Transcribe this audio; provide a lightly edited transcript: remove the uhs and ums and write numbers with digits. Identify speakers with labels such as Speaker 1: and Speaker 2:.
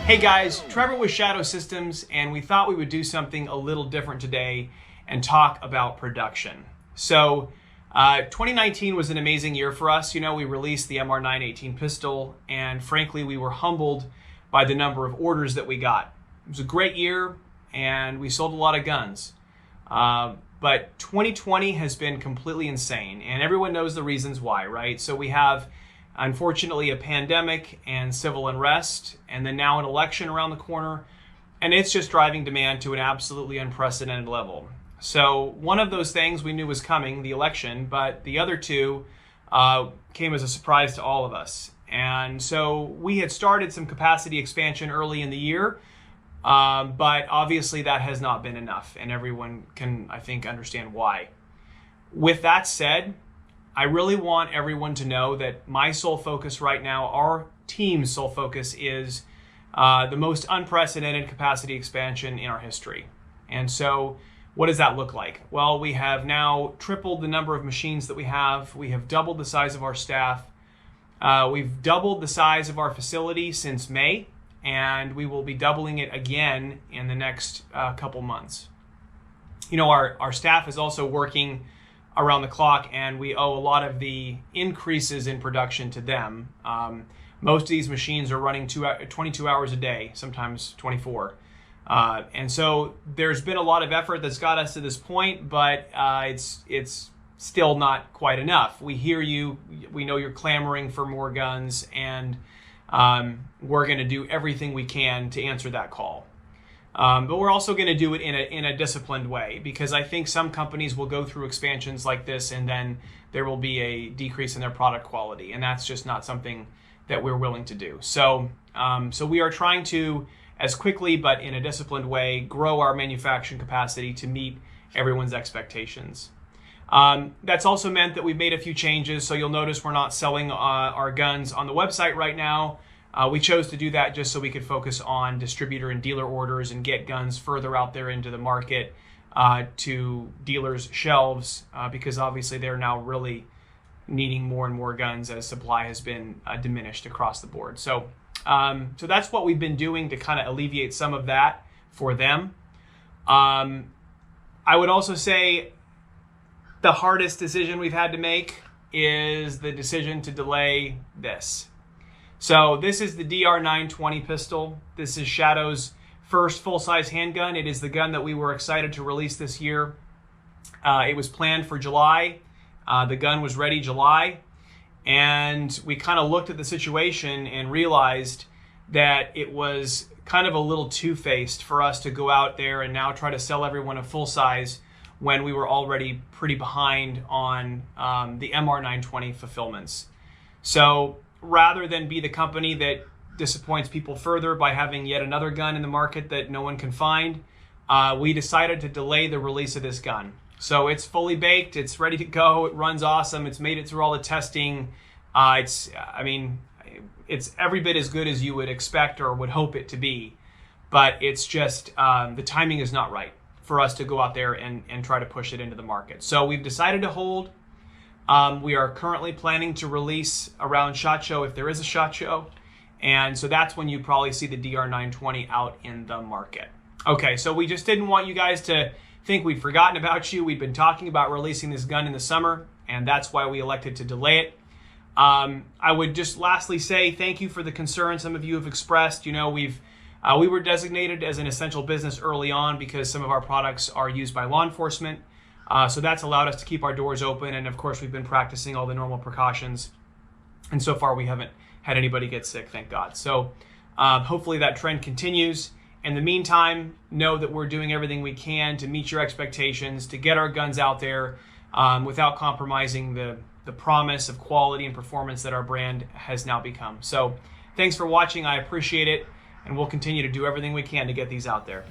Speaker 1: Hey guys, Trevor with Shadow Systems, and we thought we would do something a little different today and talk about production. So 2019 was an amazing year for us. You know, we released the MR918 pistol, and frankly, we were humbled by the number of orders that we got. It was a great year, and we sold a lot of guns. But 2020 has been completely insane, and everyone knows the reasons why, right? So we have, unfortunately, a pandemic and civil unrest, and then now an election around the corner, and it's just driving demand to an absolutely unprecedented level. So one of those things we knew was coming, the election, but the other two came as a surprise to all of us. And so we had started some capacity expansion early in the year, but obviously that has not been enough, and everyone can, I think, understand why. With that said, I really want everyone to know that my sole focus right now, our team's sole focus, is the most unprecedented capacity expansion in our history. And so what does that look like? Well, we have now tripled the number of machines that we have. We have doubled the size of our staff. We've doubled the size of our facility since May, and we will be doubling it again in the next couple months. You know, our staff is also working around the clock, and we owe a lot of the increases in production to them. Most of these machines are running 22 hours a day, sometimes 24. And so there's been a lot of effort that's got us to this point, but it's still not quite enough. We hear you, we know you're clamoring for more guns, and we're going to do everything we can to answer that call. But we're also going to do it in a disciplined way, because I think some companies will go through expansions like this and then there will be a decrease in their product quality, and that's just not something that we're willing to do. So we are trying to, as quickly but in a disciplined way, grow our manufacturing capacity to meet everyone's expectations. That's also meant that we've made a few changes, so you'll notice we're not selling our guns on the website right now. We chose to do that just so we could focus on distributor and dealer orders and get guns further out there into the market to dealers' shelves, because obviously they're now really needing more and more guns as supply has been diminished across the board. So that's what we've been doing to kind of alleviate some of that for them. I would also say the hardest decision we've had to make is the decision to delay this. So this is the DR920 pistol. This is Shadow's first full-size handgun. It is the gun that we were excited to release this year. It was planned for July. The gun was ready July. And we kind of looked at the situation and realized that it was kind of a little two-faced for us to go out there and now try to sell everyone a full-size when we were already pretty behind on the MR920 fulfillments. So rather than be the company that disappoints people further by having yet another gun in the market that no one can find, we decided to delay the release of this gun. So it's fully baked, it's ready to go, it runs awesome, it's made it through all the testing. It's every bit as good as you would expect or would hope it to be, but it's just the timing is not right for us to go out there and try to push it into the market. So we've decided to hold. We are currently planning to release around SHOT Show, if there is a SHOT Show. And so that's when you probably see the DR920 out in the market. Okay, so we just didn't want you guys to think we'd forgotten about you. We've been talking about releasing this gun in the summer, and that's why we elected to delay it. I would just lastly say thank you for the concern some of you have expressed. You know, we were designated as an essential business early on because some of our products are used by law enforcement. So that's allowed us to keep our doors open, and of course we've been practicing all the normal precautions, and so far we haven't had anybody get sick, thank God. So hopefully that trend continues. In the meantime, know that we're doing everything we can to meet your expectations, to get our guns out there without compromising the promise of quality and performance that our brand has now become. So thanks for watching, I appreciate it, and we'll continue to do everything we can to get these out there.